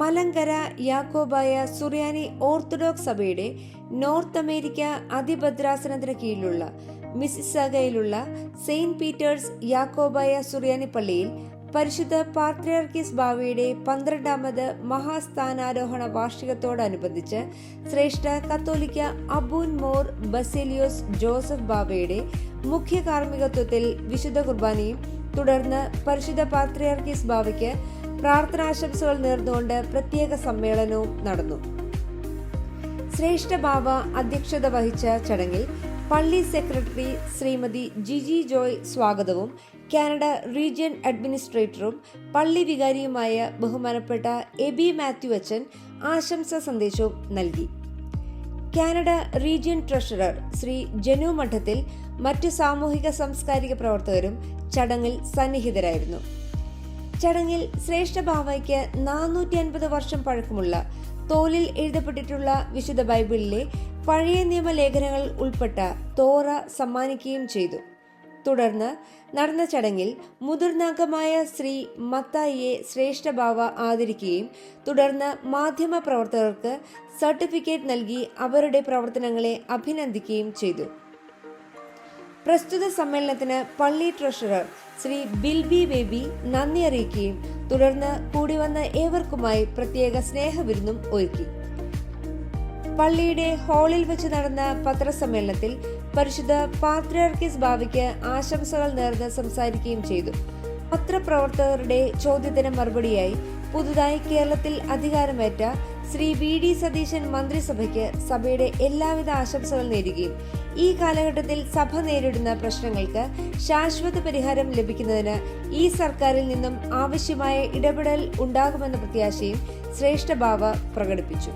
മലങ്കര യാക്കോബായ സുറിയാനി orthodox സഭയുടെ north America അതിഭദ്രാസനത്തിന് കീഴിലുള്ള മിസിസാഗയിലുള്ള Saint Peter's Yakobaya സുറിയാനി പള്ളിയിൽ പരിശുദ്ധ പാത്രിയാർക്കീസ് ബാവയുടെ 12ാമത് മഹാസ്ഥാനാരോഹണ വാർഷികത്തോടനുബന്ധിച്ച് ശ്രേഷ്ഠ കത്തോലിക്ക അബൂൻ മോർ ബസേലിയോസ് ജോസഫ് ബാവയുടെ മുഖ്യ കാർമ്മികത്വത്തിൽ വിശുദ്ധ കുർബാനയും തുടർന്ന് പരിശുദ്ധ പാത്രിയാർക്കീസ് ബാവയ്ക്ക് പ്രാർത്ഥനാശംസകൾ നേർന്നുകൊണ്ട് പ്രത്യേക സമ്മേളനവും നടന്നു. ശ്രേഷ്ഠ ബാവ അധ്യക്ഷത വഹിച്ച ചടങ്ങിൽ പള്ളി സെക്രട്ടറി ശ്രീമതി ജിജി ജോയ് സ്വാഗതവും കാനഡ റീജിയൻ അഡ്മിനിസ്ട്രേറ്ററും പള്ളി വികാരിയുമായ ബഹുമാനപ്പെട്ട എബി മാത്യു അച്ഛൻ ആശംസാ സന്ദേശവും നൽകി. കാനഡ റീജിയൻ ട്രഷറർ ശ്രീ ജനു മഠത്തിൽ മറ്റു സാമൂഹിക സാംസ്കാരിക പ്രവർത്തകരും ചടങ്ങിൽ സന്നിഹിതരായിരുന്നു. ചടങ്ങിൽ ശ്രേഷ്ഠ ബാവയ്ക്ക് 450 വർഷം പഴക്കമുള്ള തോലിൽ എഴുതപ്പെട്ടിട്ടുള്ള വിശുദ്ധ ബൈബിളിലെ പഴയ നിയമ ലേഖനങ്ങൾ ഉൾപ്പെട്ട തോറ സമ്മാനിക്കുകയും ചെയ്തു. തുടർന്ന് നടന്ന ചടങ്ങിൽ മുതിർന്ന അംഗമായ ശ്രീ മത്തായിയെ ശ്രേഷ്ഠ ബാവ ആദരിക്കുകയും തുടർന്ന് മാധ്യമ പ്രവർത്തകർക്ക് സർട്ടിഫിക്കറ്റ് നൽകി അവരുടെ പ്രവർത്തനങ്ങളെ അഭിനന്ദിക്കുകയും ചെയ്തു. പ്രസ്തുത സമ്മേളനത്തിന് പള്ളി ട്രഷറർ ശ്രീ ബിൽബി ബേബി നന്ദി അറിയിക്കുകയും തുടർന്ന് കൂടി വന്ന ഏവർക്കുമായി പ്രത്യേക സ്നേഹവിരുന്നും ഒരുക്കി. പള്ളിയുടെ ഹാളിൽ വെച്ച് നടന്ന പത്രസമ്മേളനത്തിൽ പരിശുദ്ധ പാത്രിയാർക്കീസ് ബാവയ്ക്ക് ആശംസകൾ നേർന്ന് സംസാരിക്കുകയും ചെയ്തു. പത്രപ്രവർത്തകരുടെ ചോദ്യത്തിന് മറുപടിയായി പുതുതായി കേരളത്തിൽ അധികാരമേറ്റ ശ്രീ വി ഡി സതീശൻ മന്ത്രിസഭയ്ക്ക് സഭയുടെ എല്ലാവിധ ആശംസകൾ നേരുകയും ഈ കാലഘട്ടത്തിൽ സഭ നേരിടുന്ന പ്രശ്നങ്ങൾക്ക് ശാശ്വത പരിഹാരം ലഭിക്കുന്നതിന് ഈ സർക്കാരിൽ നിന്നും ആവശ്യമായ ഇടപെടൽ ഉണ്ടാകുമെന്ന പ്രത്യാശയും ശ്രേഷ്ഠ ബാവ പ്രകടിപ്പിച്ചു.